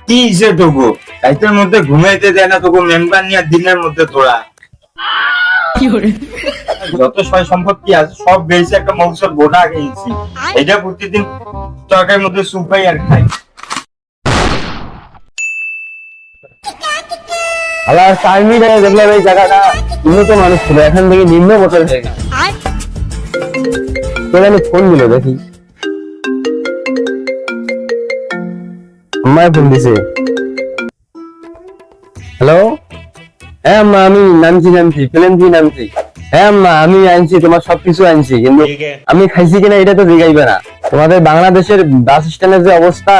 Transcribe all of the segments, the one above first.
কি হিসে তোকে রাইতের মধ্যে ঘুমাইতে দেয় না, তোকে মেম্বার নিয়ে দিনের মধ্যে তোরা যত সয় সম্পত্তি আছে সব বেশি একটা মৌসুম গোটা গেছি। এটা প্রতিদিন তরকারির মধ্যে সুপাই আর খাই। আবার সার্মি দেখলাম এই জায়গাটা উন্নত মানুষ ছিল, এখান থেকে নিম্ন বছর হয়ে গেছে। আমি ফোন দিল দেখি, আম্মায় ফোন দিছে। হ্যালো, হ্যাঁ আম্মা আমি নামছি প্লেন দিয়ে নামছি। হ্যাঁ আম্মা আমি আনছি, তোমার সবকিছু আনছি, কিন্তু আমি খাইছি কিনা এটা তো জিগাইবে না। তোমাদের বাংলাদেশের বাস স্ট্যান্ডের যে অবস্থা,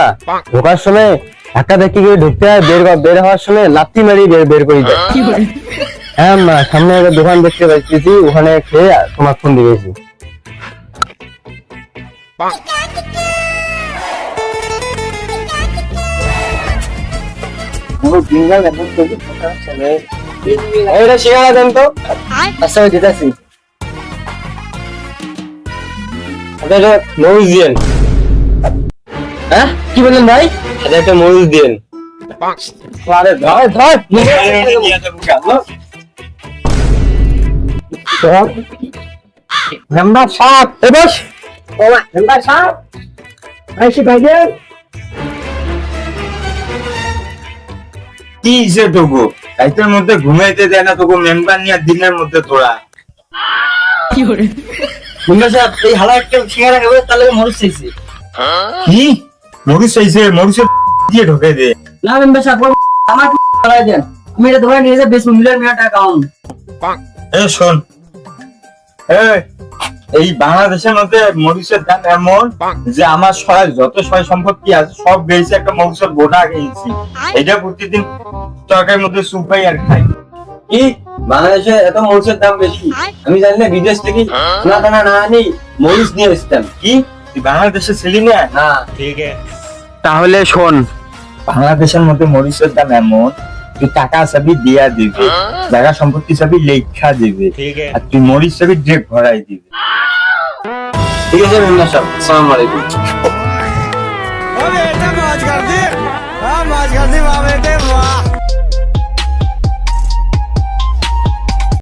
ঢোকার সময় ধাক্কা ধাক্কি করে ঢুকতে হয়, বের হওয়ার সময় লাথি মারি বের করে দেয়। হ্যাঁ আম্মা সামনে একটা দোকান দেখতে পাইতেছি, ওখানে খেয়ে তোমার ফোন দিয়েছি। এটা শিখানা দেন তো। আচ্ছা আমি দিতেছি। মরিচ দিয়েন। হ্যাঁ কি বললেন ভাই? এটা একটা মরিচ দিয়েন। আরে ধর ধর মেম্বার সাহেব, এ বস। মেম্বার সাহেব আইসি ভাইজান। কি হিসে তোকে রাইতের মধ্যে ঘুমাইতে দেয় না, তোকে মেম্বার নিয়ে দিনের মধ্যে তোরা। মেম্বার সাহেব এই হালা একটা সিঙ্গারা খাবে, তার লাগে মরিচ চাইছি। কি মরিচ চাইছে? মরিচের দিয়ে ঢোকে দে না মেম্বার সাহেব, আমার চালাই দেন, আমি এটা ধরে নিয়ে যাই, 20 মিলিয়ন টাকা কাউন্ট। এ শোন, এই বাংলাদেশের মধ্যে মরিচের দাম এমন যে আমার যত সয় সম্পত্তি আছে সব বেশি একটা মরিচের গোটা গেছি। এটা প্রতিদিন তরকারির মধ্যে সুপাই আর খাই। কি বাংলাদেশে এত মরিচের দাম বেশি? আমি জানি না, বিদেশ থেকে সোনা দানা না আনি মরিচ নিয়ে এসতাম। কি তুই বাংলাদেশে ছিলি না? না ঠিক আছে, তাহলে শোন, বাংলাদেশের মধ্যে মরিচের দাম এমন, তুই টাকা চাবি দিয়া দিবে, জায়গা সম্পত্তি চাবি লেখা দিবে, আর তুই মরিচ চাবি ড্রেক ভরাই দিবে। ঠিক আছে মেম্বার সাহেব, আসসালামু আলাইকুম।